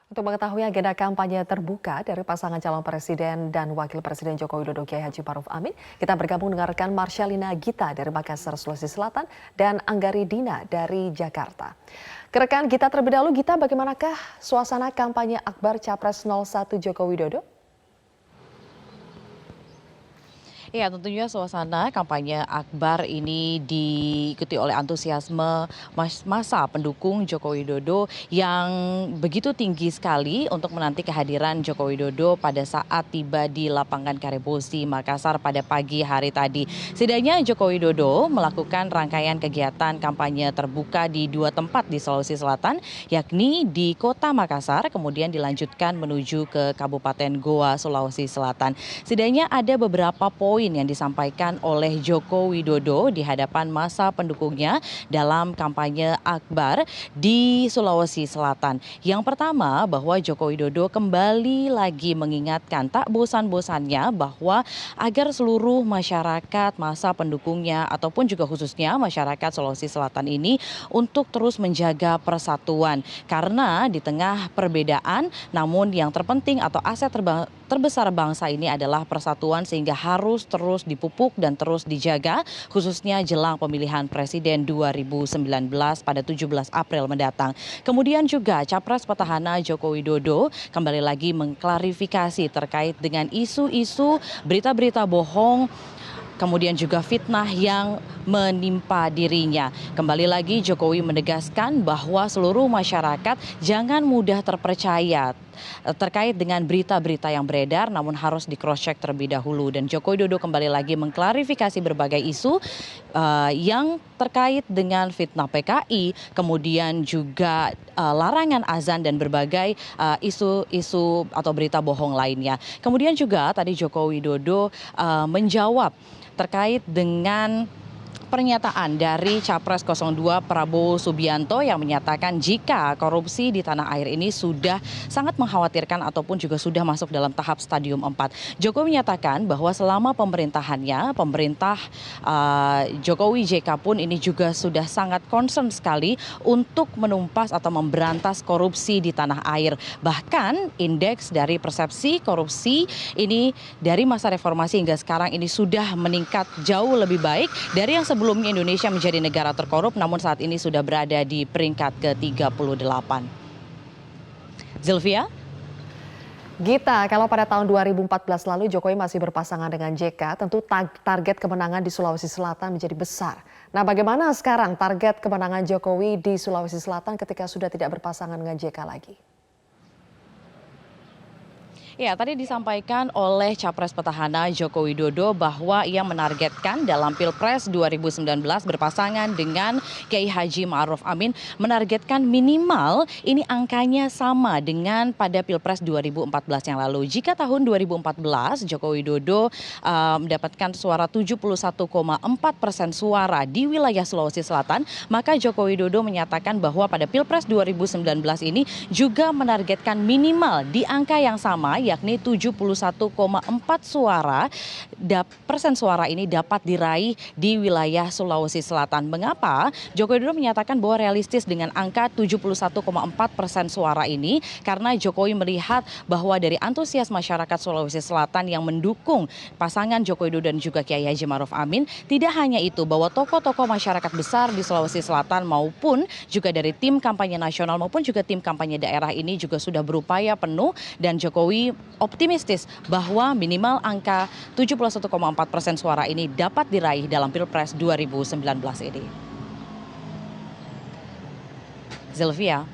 Untuk mengetahui agenda kampanye terbuka dari pasangan calon presiden dan wakil presiden Joko Widodo Kiai Haji Maruf Amin, kita bergabung dengan rekan Marsyalina Gita dari Makassar, Sulawesi Selatan dan Anggari Dina dari Jakarta. Kerekan Gita terlebih dahulu, Gita, bagaimanakah suasana kampanye Akbar Capres 01 Joko Widodo? Ya, tentunya suasana kampanye Akbar ini diikuti oleh antusiasme massa pendukung Joko Widodo yang begitu tinggi sekali untuk menanti kehadiran Joko Widodo pada saat tiba di lapangan Karebosi, Makassar pada pagi hari tadi. Setidaknya Joko Widodo melakukan rangkaian kegiatan kampanye terbuka di dua tempat di Sulawesi Selatan, yakni di Kota Makassar, kemudian dilanjutkan menuju ke Kabupaten Goa, Sulawesi Selatan. Setidaknya ada beberapa poin yang disampaikan oleh Joko Widodo di hadapan massa pendukungnya dalam kampanye Akbar di Sulawesi Selatan. Yang pertama, bahwa Joko Widodo kembali lagi mengingatkan tak bosan-bosannya bahwa agar seluruh masyarakat, massa pendukungnya ataupun juga khususnya masyarakat Sulawesi Selatan ini untuk terus menjaga persatuan. Karena di tengah perbedaan, namun yang terpenting atau aset terbesar bangsa ini adalah persatuan, sehingga harus terus dipupuk dan terus dijaga khususnya jelang pemilihan presiden 2019 pada 17 April mendatang. Kemudian juga Capres petahana Joko Widodo kembali lagi mengklarifikasi terkait dengan isu-isu berita-berita bohong, kemudian juga fitnah yang menimpa dirinya. Kembali lagi Jokowi menegaskan bahwa seluruh masyarakat jangan mudah terpercaya terkait dengan berita-berita yang beredar, namun harus di cross check terlebih dahulu. Dan Joko Widodo kembali lagi mengklarifikasi berbagai isu yang terkait dengan fitnah PKI, kemudian juga larangan azan dan berbagai isu-isu atau berita bohong lainnya. Kemudian juga tadi Joko Widodo menjawab terkait dengan pernyataan dari Capres 02 Prabowo Subianto yang menyatakan jika korupsi di tanah air ini sudah sangat mengkhawatirkan ataupun juga sudah masuk dalam tahap stadium 4. Jokowi menyatakan bahwa selama pemerintahannya, pemerintah Jokowi JK pun ini juga sudah sangat concern sekali untuk menumpas atau memberantas korupsi di tanah air. Bahkan indeks dari persepsi korupsi ini dari masa reformasi hingga sekarang ini sudah meningkat jauh lebih baik dari yang sebelumnya Indonesia menjadi negara terkorup, namun saat ini sudah berada di peringkat ke-38. Zilvia? Gita, kalau pada tahun 2014 lalu Jokowi masih berpasangan dengan JK, tentu target kemenangan di Sulawesi Selatan menjadi besar. Nah, bagaimana sekarang target kemenangan Jokowi di Sulawesi Selatan ketika sudah tidak berpasangan dengan JK lagi? Ya, tadi disampaikan oleh Capres petahana Joko Widodo bahwa ia menargetkan dalam Pilpres 2019 berpasangan dengan Kiai Haji Maruf Amin, menargetkan minimal ini angkanya sama dengan pada Pilpres 2014 yang lalu. Jika tahun 2014 Joko Widodo mendapatkan suara 71,4% suara di wilayah Sulawesi Selatan, maka Joko Widodo menyatakan bahwa pada Pilpres 2019 ini juga menargetkan minimal di angka yang sama, yakni 71,4 persen suara ini dapat diraih di wilayah Sulawesi Selatan. Mengapa Joko Widodo menyatakan bahwa realistis dengan angka 71,4% suara ini? Karena Jokowi melihat bahwa dari antusias masyarakat Sulawesi Selatan yang mendukung pasangan Joko Widodo dan juga Kiai Haji Maruf Amin, tidak hanya itu, bahwa tokoh-tokoh masyarakat besar di Sulawesi Selatan maupun juga dari tim kampanye nasional maupun juga tim kampanye daerah ini juga sudah berupaya penuh, dan Jokowi optimistis bahwa minimal angka 71,4% suara ini dapat diraih dalam Pilpres 2019 ini. Zilvia.